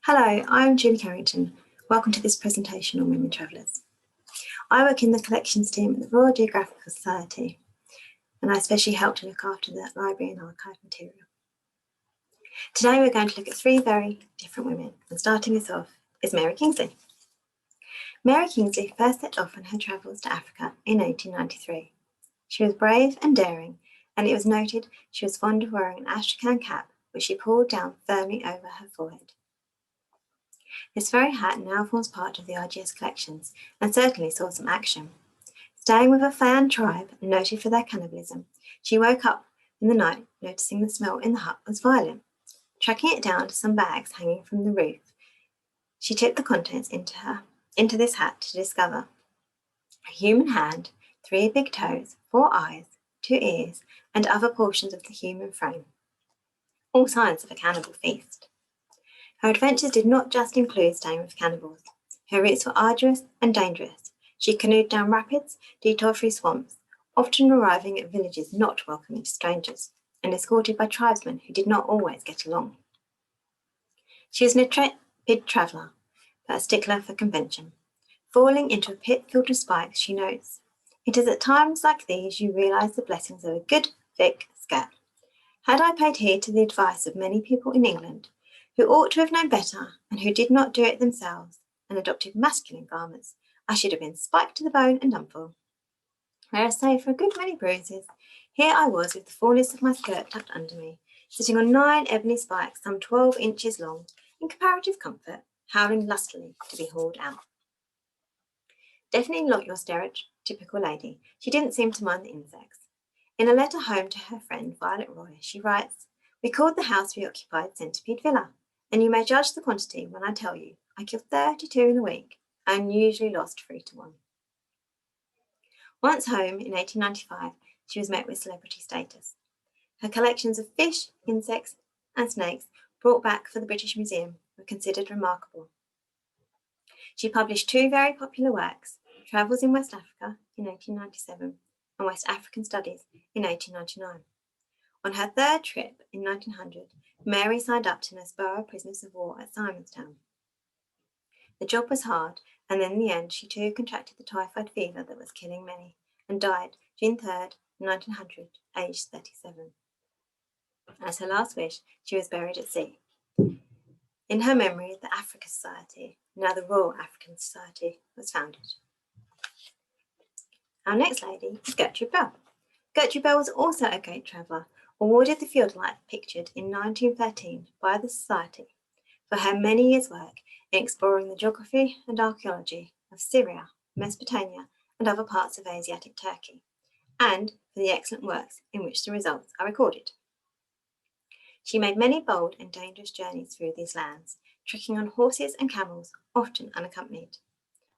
Hello, I'm Julie Carrington. Welcome to this presentation on women travellers. I work in the collections team at the Royal Geographical Society, and I especially help to look after the library and archive material. Today we're going to look at three very different women, and starting us off is Mary Kingsley. Mary Kingsley first set off on her travels to Africa in 1893. She was brave and daring, and it was noted she was fond of wearing an astrakhan cap, which she pulled down firmly over her forehead. This very hat now forms part of the RGS collections and certainly saw some action. Staying with a Fan tribe noted for their cannibalism, she woke up in the night noticing the smell in the hut was violent. Tracking it down to some bags hanging from the roof, she tipped the contents into this hat to discover a human hand, 3 big toes, 4 eyes, 2 ears, and other portions of the human frame. All signs of a cannibal feast. Her adventures did not just include staying with cannibals. Her routes were arduous and dangerous. She canoed down rapids, detoured through swamps, often arriving at villages not welcoming to strangers, and escorted by tribesmen who did not always get along. She was an intrepid traveller, but a stickler for convention. Falling into a pit filled with spikes, she notes, "It is at times like these you realise the blessings of a good, thick skirt. Had I paid heed to the advice of many people in England, who ought to have known better and who did not do it themselves and adopted masculine garments, I should have been spiked to the bone and done for. Whereas, save for a good many bruises, here I was with the fullness of my skirt tucked under me, sitting on 9 ebony spikes some 12 inches long, in comparative comfort, howling lustily to be hauled out." Definitely not your stereotypical lady, she didn't seem to mind the insects. In a letter home to her friend Violet Roy, she writes, "We called the house we occupied Centipede Villa, and you may judge the quantity when I tell you I killed 32 in a week and usually lost 3 to 1. Once home in 1895, she was met with celebrity status. Her collections of fish, insects, and snakes brought back for the British Museum were considered remarkable. She published 2 very popular works, Travels in West Africa in 1897 and West African Studies in 1899. On her 3rd trip in 1900, Mary signed up to nurse borough prisoners of war at Simonstown. The job was hard, and in the end she too contracted the typhoid fever that was killing many, and died June 3rd, 1900, aged 37. As her last wish, she was buried at sea. In her memory, the Africa Society, now the Royal African Society, was founded. Our next lady is Gertrude Bell. Gertrude Bell was also a great traveller, awarded the Field Light pictured in 1913 by the Society for her many years' work in exploring the geography and archaeology of Syria, Mesopotamia, and other parts of Asiatic Turkey, and for the excellent works in which the results are recorded. She made many bold and dangerous journeys through these lands, trekking on horses and camels, often unaccompanied.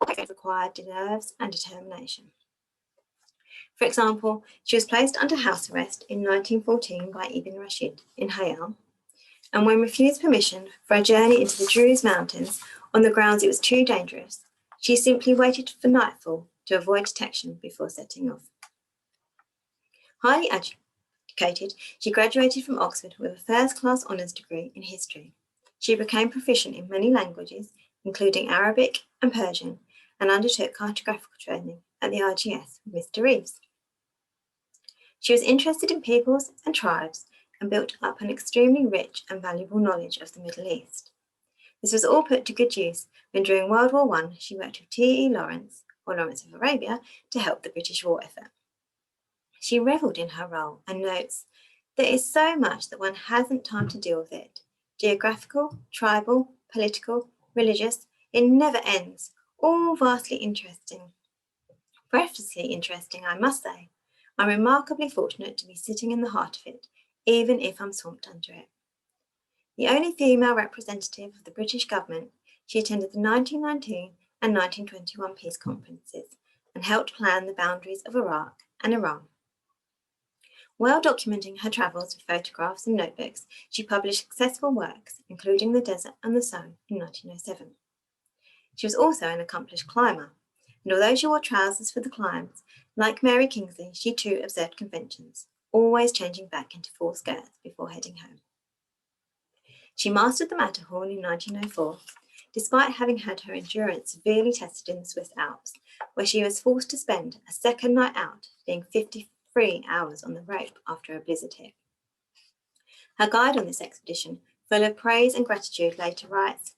All required nerves and determination. For example, she was placed under house arrest in 1914 by Ibn Rashid in Hayal, and when refused permission for a journey into the Druze Mountains on the grounds it was too dangerous, she simply waited for nightfall to avoid detection before setting off. Highly educated, she graduated from Oxford with a first-class honours degree in history. She became proficient in many languages, including Arabic and Persian, and undertook cartographical training at the RGS with Mr. Reeves. She was interested in peoples and tribes and built up an extremely rich and valuable knowledge of the Middle East. This was all put to good use when during World War I she worked with T.E. Lawrence, or Lawrence of Arabia, to help the British war effort. She revelled in her role and notes, "There is so much that one hasn't time to deal with it. Geographical, tribal, political, religious, it never ends, all vastly interesting. Breathlessly interesting, I must say. I'm remarkably fortunate to be sitting in the heart of it, even if I'm swamped under it." The only female representative of the British government, she attended the 1919 and 1921 peace conferences and helped plan the boundaries of Iraq and Iran. While documenting her travels with photographs and notebooks, she published successful works, including The Desert and the Somme in 1907. She was also an accomplished climber, and although she wore trousers for the climbs, like Mary Kingsley, she too observed conventions, always changing back into full skirts before heading home. She mastered the Matterhorn in 1904, despite having had her endurance severely tested in the Swiss Alps, where she was forced to spend a second night out, being 53 hours on the rope after a blizzard hit. Her guide on this expedition, full of praise and gratitude, later writes,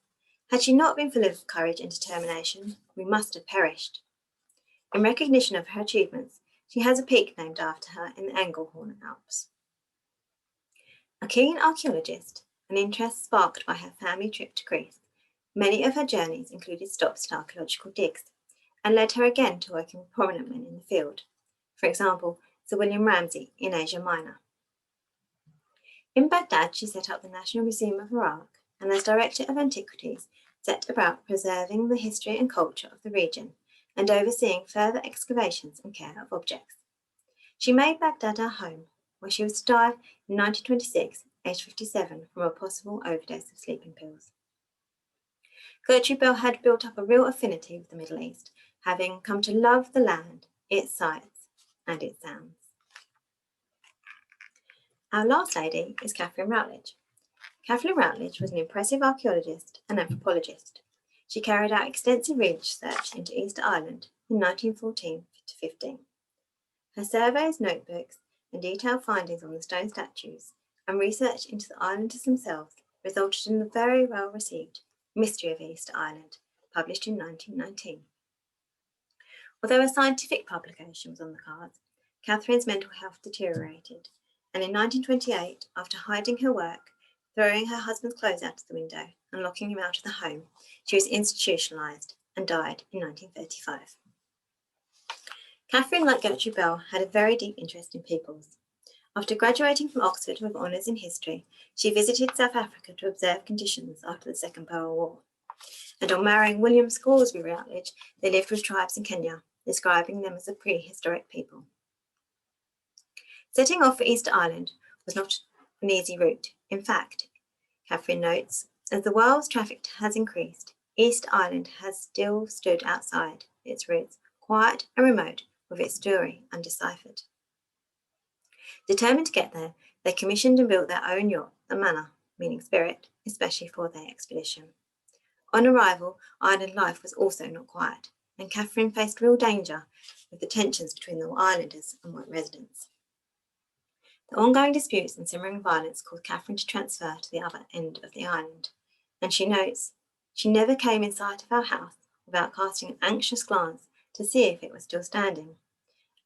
"Had she not been full of courage and determination, we must have perished." In recognition of her achievements, she has a peak named after her in the Engelhorn Alps. A keen archaeologist, an interest sparked by her family trip to Greece, many of her journeys included stops at archaeological digs and led her again to working with prominent men in the field, for example, Sir William Ramsay in Asia Minor. In Baghdad, she set up the National Museum of Iraq and as Director of Antiquities set about preserving the history and culture of the region and overseeing further excavations and care of objects. She made Baghdad her home, where she was to die in 1926, aged 57, from a possible overdose of sleeping pills. Gertrude Bell had built up a real affinity with the Middle East, having come to love the land, its sights, and its sounds. Our last lady is Catherine Routledge. Catherine Routledge was an impressive archaeologist and anthropologist. She carried out extensive research into Easter Island in 1914 to 15. Her surveys, notebooks, and detailed findings on the stone statues and research into the islanders themselves resulted in the very well received Mystery of Easter Island, published in 1919. Although a scientific publication was on the cards, Catherine's mental health deteriorated, and in 1928, after hiding her work, throwing her husband's clothes out of the window, and locking him out of the home, she was institutionalised and died in 1935. Catherine, like Gertrude Bell, had a very deep interest in peoples. After graduating from Oxford with honours in history, she visited South Africa to observe conditions after the Second Boer War. And on marrying William Scoresby Routledge, they lived with tribes in Kenya, describing them as a prehistoric people. Setting off for Easter Island was not an easy route. In fact, Catherine notes, as the world's traffic has increased, Easter Island has still stood outside its roots, quiet and remote, with its story undeciphered. Determined to get there, they commissioned and built their own yacht, the Manor, meaning spirit, especially for their expedition. On arrival, island life was also not quiet, and Catherine faced real danger with the tensions between the islanders and white residents. The ongoing disputes and simmering violence caused Catherine to transfer to the other end of the island, and she notes, "She never came in sight of our house without casting an anxious glance to see if it was still standing,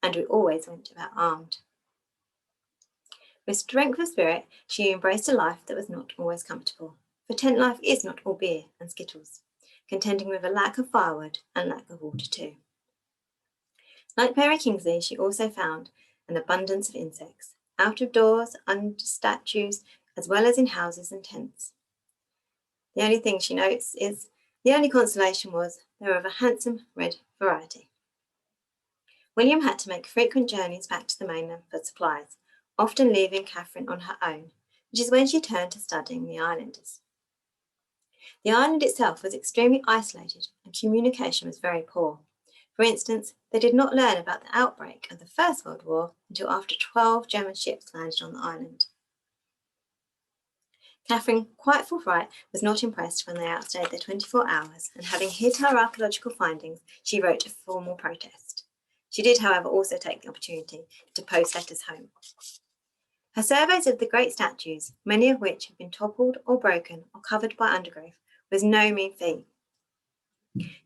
and we always went about armed." With strength of spirit, she embraced a life that was not always comfortable, for tent life is not all beer and skittles, contending with a lack of firewood and lack of water too. Like Mary Kingsley, she also found an abundance of insects, out of doors, under statues, as well as in houses and tents. The only thing she notes is the only consolation was they were of a handsome red variety. William had to make frequent journeys back to the mainland for supplies, often leaving Catherine on her own, which is when she turned to studying the islanders. The island itself was extremely isolated and communication was very poor. For instance, they did not learn about the outbreak of the First World War until after 12 German ships landed on the island. Catherine, quite forthright, was not impressed when they outstayed their 24 hours, and having hid her archaeological findings, she wrote a formal protest. She did, however, also take the opportunity to post letters home. Her surveys of the great statues, many of which had been toppled or broken or covered by undergrowth, was no mean feat.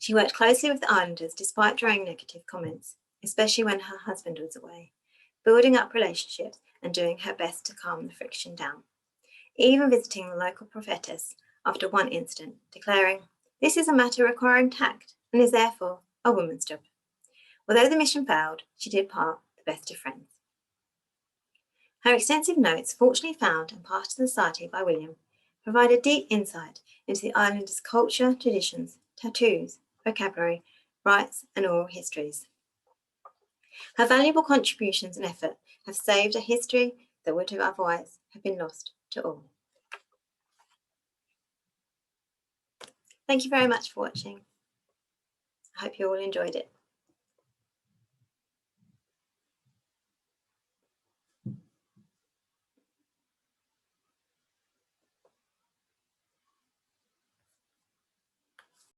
She worked closely with the islanders despite drawing negative comments, especially when her husband was away, building up relationships and doing her best to calm the friction down, even visiting the local prophetess after one incident, declaring, "This is a matter requiring tact and is therefore a woman's job." Although the mission failed, she did part the best of friends. Her extensive notes, fortunately found and passed to the Society by William, provide a deep insight into the islanders' culture, traditions, tattoos, vocabulary, rites, and oral histories. Her valuable contributions and effort have saved a history that would have otherwise have been lost to all. Thank you very much for watching. I hope you all enjoyed it.